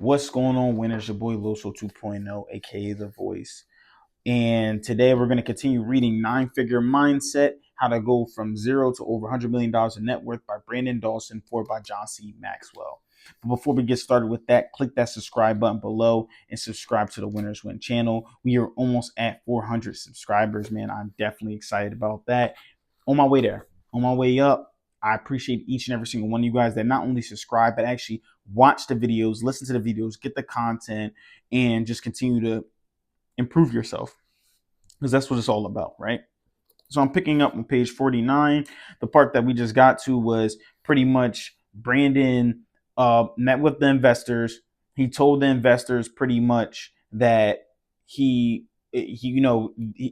What's going on, winners? Your boy Loso 2.0, aka The Voice. And today we're going to continue reading Nine Figure Mindset: How to Go from Zero to Over $100 Million in Net Worth by Brandon Dawson, forward by John C. Maxwell. But before we get started with that, click that subscribe button below and subscribe to the Winners Win channel. We are almost at 400 subscribers, man. I'm definitely excited about that. On my way there, on my way up. I appreciate each and every single one of you guys that not only subscribe, but actually watch the videos, listen to the videos, get the content, and just continue to improve yourself, because that's what it's all about, right? So I'm picking up on page 49. The part that we just got to was pretty much Brandon met with the investors. He told the investors pretty much that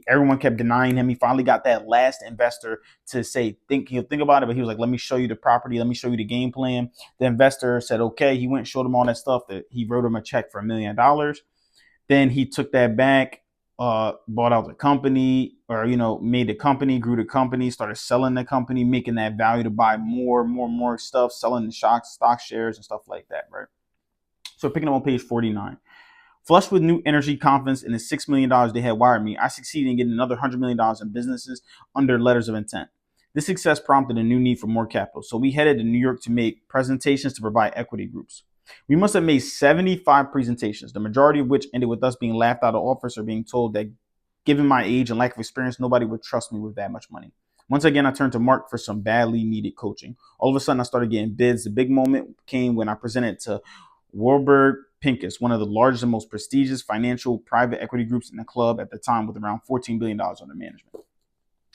everyone kept denying him. He finally got that last investor to say, he'll think about it, but he was like, let me show you the property, let me show you the game plan. The investor said, okay. He went and showed him all that stuff. That he wrote him a check for $1 million. Then he took that back, bought out the company, or made the company, grew the company, started selling the company, making that value to buy more stuff, selling the stock shares and stuff like that, right? So picking up on page 49. Flushed with new energy, confidence in the $6 million they had wired me, I succeeded in getting another $100 million in businesses under letters of intent. This success prompted a new need for more capital, so we headed to New York to make presentations to provide equity groups. We must have made 75 presentations, the majority of which ended with us being laughed out of office or being told that, given my age and lack of experience, nobody would trust me with that much money. Once again, I turned to Mark for some badly needed coaching. All of a sudden, I started getting bids. The big moment came when I presented to Warburg Pincus, one of the largest and most prestigious financial private equity groups in the club at the time, with around $14 billion under management.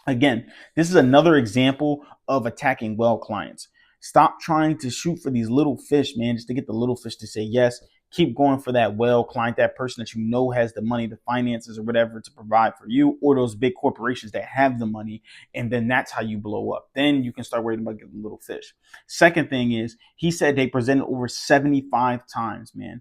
Again, this is another example of attacking well clients. Stop trying to shoot for these little fish, man, just to get the little fish to say yes. Keep going for that well client, that person that you know has the money, the finances, or whatever to provide for you, or those big corporations that have the money. And then that's how you blow up. Then you can start worrying about getting little fish. Second thing is, he said they presented over 75 times, man.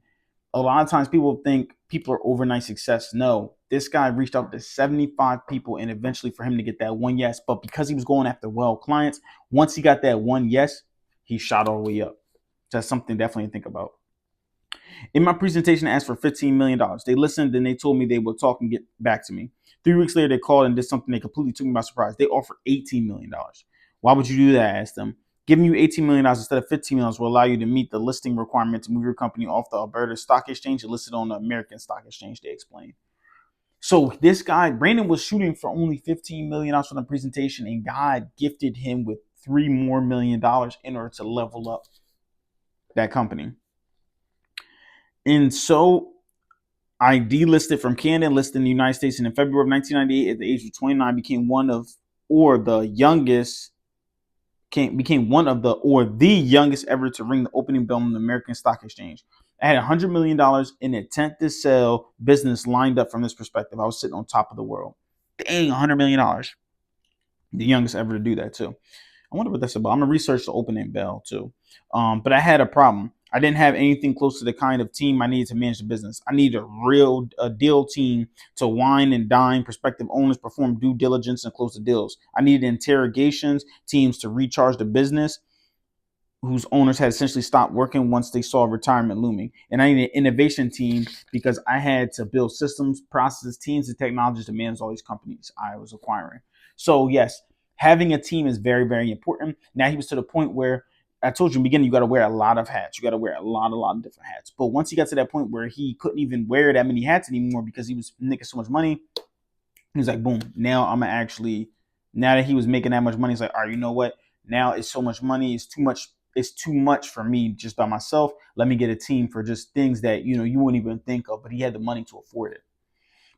A lot of times people think people are overnight success. No, this guy reached out to 75 people and eventually for him to get that one yes. But because he was going after well clients, once he got that one yes, he shot all the way up. That's something definitely to think about. In my presentation, I asked for $15 million. They listened and they told me they would talk and get back to me. 3 weeks later, they called and did something that completely took me by surprise. They offered $18 million. Why would you do that? I asked them. Giving you $18 million instead of $15 million will allow you to meet the listing requirement to move your company off the Alberta Stock Exchange and listed on the American Stock Exchange, they explained. So this guy, Brandon, was shooting for only $15 million from the presentation, and God gifted him with $3 more million in order to level up that company. And so I delisted from Canada and listed in the United States, and in February of 1998, at the age of 29, became one of the youngest ever to ring the opening bell on the American Stock Exchange. I had $100 million in intent to sell business lined up from this perspective. I was sitting on top of the world. Dang, $100 million. The youngest ever to do that, too. I wonder what that's about. I'm going to research the opening bell, too. But I had a problem. I didn't have anything close to the kind of team I needed to manage the business. I needed a deal team to wine and dine prospective owners, perform due diligence, and close the deals. I needed interrogations teams to recharge the business whose owners had essentially stopped working once they saw retirement looming. And I needed an innovation team because I had to build systems, processes, teams, and technologies to manage all these companies I was acquiring. So yes, having a team is very, very important. Now he was to the point where I told you in the beginning, you got to wear a lot of hats. You got to wear a lot of different hats. But once he got to that point where he couldn't even wear that many hats anymore because he was making so much money, he was like, boom, now I'm actually, now that he was making that much money, he's like, all right, you know what? Now it's so much money. It's too much for me just by myself. Let me get a team for just things that, you wouldn't even think of, but he had the money to afford it.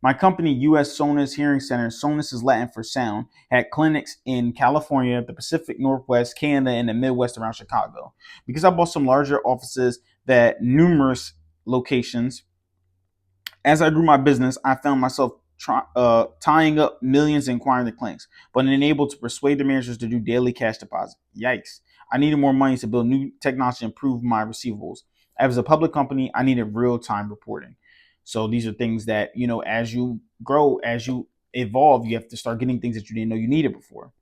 My company, US Sonus Hearing Center, Sonus is Latin for sound, had clinics in California, the Pacific Northwest, Canada, and the Midwest around Chicago. Because I bought some larger offices that numerous locations, as I grew my business, I found myself tying up millions in acquiring the clinics, but unable to persuade the managers to do daily cash deposit. Yikes. I needed more money to build new technology and improve my receivables. As a public company, I needed real-time reporting. So these are things that, as you grow, as you evolve, you have to start getting things that you didn't know you needed before.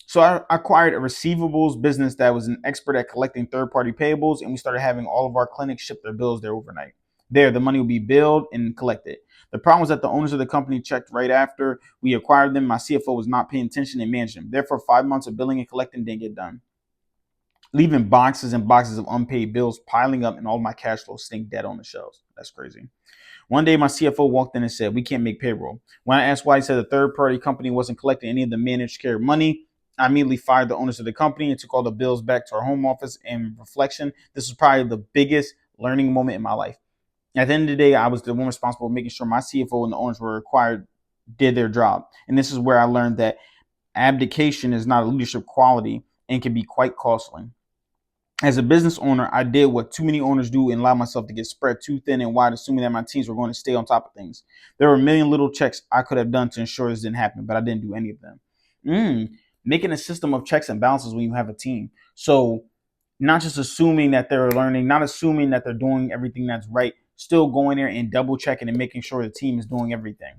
So I acquired a receivables business that was an expert at collecting third-party payables, and we started having all of our clinics ship their bills there overnight. There, the money will be billed and collected. The problem was that the owners of the company checked right after we acquired them. My CFO was not paying attention and managed them. Therefore, 5 months of billing and collecting didn't get done, leaving boxes and boxes of unpaid bills piling up and all my cash flow sitting dead on the shelves. That's crazy. One day, my CFO walked in and said, "We can't make payroll." When I asked why, he said the third party company wasn't collecting any of the managed care money. I immediately fired the owners of the company and took all the bills back to our home office. In reflection, this was probably the biggest learning moment in my life. At the end of the day, I was the one responsible for making sure my CFO and the owners were required did their job. And this is where I learned that abdication is not a leadership quality and can be quite costly. As a business owner, I did what too many owners do and allow myself to get spread too thin and wide, assuming that my teams were going to stay on top of things. There were a million little checks I could have done to ensure this didn't happen, but I didn't do any of them. Making a system of checks and balances when you have a team. So not just assuming that they're learning, not assuming that they're doing everything that's right, still going there and double checking and making sure the team is doing everything.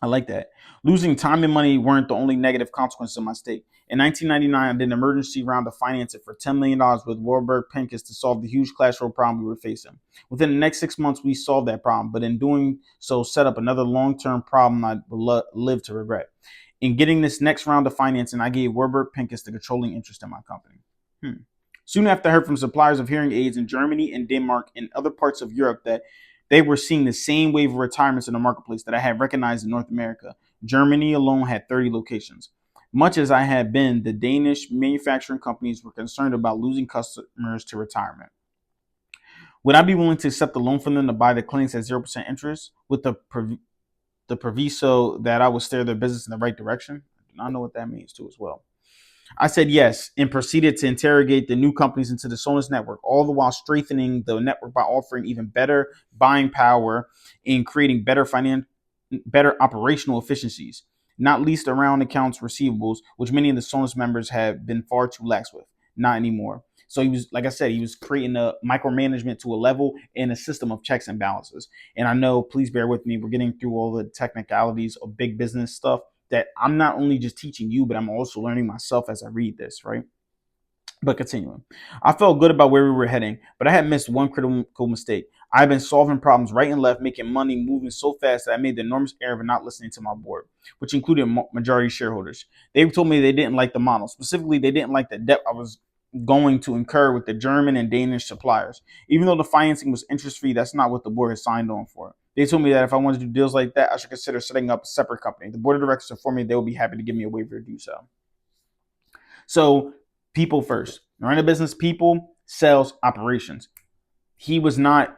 I like that. Losing time and money weren't the only negative consequences of my stake. In 1999, I did an emergency round of financing for $10 million with Warburg Pincus to solve the huge cash flow problem we were facing. Within the next 6 months, we solved that problem, but in doing so, set up another long-term problem I would live to regret. In getting this next round of financing, I gave Warburg Pincus the controlling interest in my company. Soon after, I heard from suppliers of hearing aids in Germany and Denmark and other parts of Europe that they were seeing the same wave of retirements in the marketplace that I had recognized in North America. Germany alone had 30 locations. Much as I had been, the Danish manufacturing companies were concerned about losing customers to retirement. Would I be willing to accept a loan from them to buy the clinics at 0% interest with the proviso that I would steer their business in the right direction? I do not know what that means too as well. I said yes and proceeded to interrogate the new companies into the Sonos network, all the while strengthening the network by offering even better buying power and creating better operational efficiencies, not least around accounts receivables, which many of the Sonos members have been far too lax with. Not anymore. So he was, like I said, he was creating a micromanagement to a level and a system of checks and balances. And I know, please bear with me, we're getting through all the technicalities of big business stuff that I'm not only just teaching you, but I'm also learning myself as I read this, right? But continuing, I felt good about where we were heading, but I had missed one critical mistake. I've been solving problems right and left, making money, moving so fast that I made the enormous error of not listening to my board, which included majority shareholders. They told me they didn't like the model. Specifically, they didn't like the debt I was going to incur with the German and Danish suppliers. Even though the financing was interest-free, that's not what the board had signed on for. They told me that if I wanted to do deals like that, I should consider setting up a separate company. The board of directors informed me they would be happy to give me a waiver to do so. So, people first. Run a business, people, sales, operations. He was not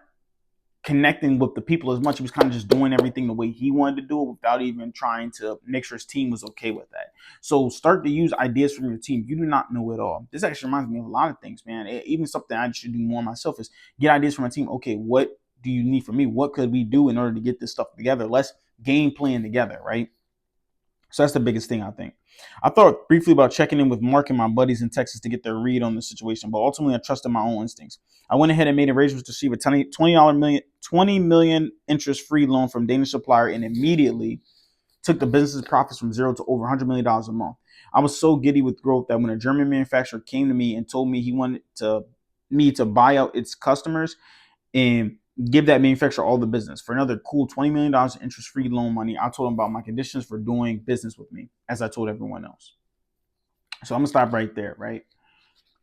connecting with the people as much. He was kind of just doing everything the way he wanted to do it without even trying to make sure his team was okay with that. So start to use ideas from your team. You do not know it all. This actually reminds me of a lot of things, man. Even something I should do more myself is get ideas from my team. Okay, what do you need from me? What could we do in order to get this stuff together? Let's game plan together, right? So that's the biggest thing, I think. I thought briefly about checking in with Mark and my buddies in Texas to get their read on the situation, but ultimately I trusted my own instincts. I went ahead and made arrangements to receive a $20 million interest-free loan from Danish supplier and immediately took the business's profits from zero to over $100 million a month. I was so giddy with growth that when a German manufacturer came to me and told me he wanted me to buy out its customers and give that manufacturer all the business for another cool $20 million interest-free loan money, I told him about my conditions for doing business with me, as I told everyone else. So I'm going to stop right there, right?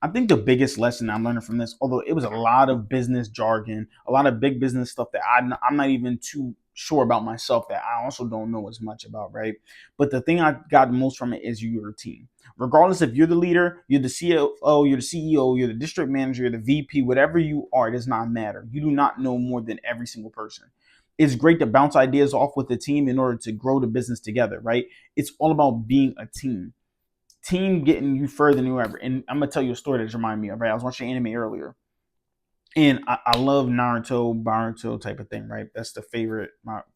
I think the biggest lesson I'm learning from this, although it was a lot of business jargon, a lot of big business stuff that I'm not even too sure about myself, that I also don't know as much about, right? But the thing I got the most from it is your team. Regardless if you're the leader, you're the CFO, you're the CEO, you're the district manager, you're the VP, whatever you are, it does not matter. You do not know more than every single person. It's great to bounce ideas off with the team in order to grow the business together, right? It's all about being a team. Team getting you further than you ever. And I'm gonna tell you a story that just reminded me of, right? I was watching anime earlier, and I love Naruto, Boruto type of thing, right? That's my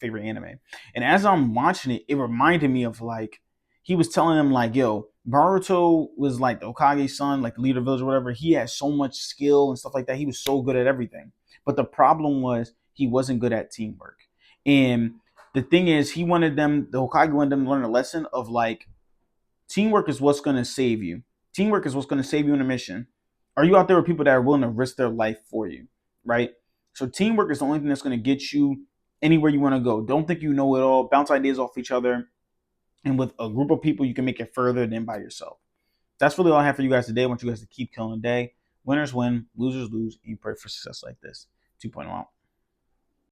favorite anime. And as I'm watching it, it reminded me of, like, he was telling them, like, yo, Boruto was like the Hokage's son, like the leader of the village or whatever. He had so much skill and stuff like that. He was so good at everything. But the problem was he wasn't good at teamwork. And the thing is, the Hokage wanted them to learn a lesson of, like, teamwork is what's going to save you. Teamwork is what's going to save you in a mission. Are you out there with people that are willing to risk their life for you, right? So teamwork is the only thing that's going to get you anywhere you want to go. Don't think you know it all. Bounce ideas off each other. And with a group of people, you can make it further than by yourself. That's really all I have for you guys today. I want you guys to keep killing the day. Winners win, losers lose, and you pray for success like this. 2.0 out.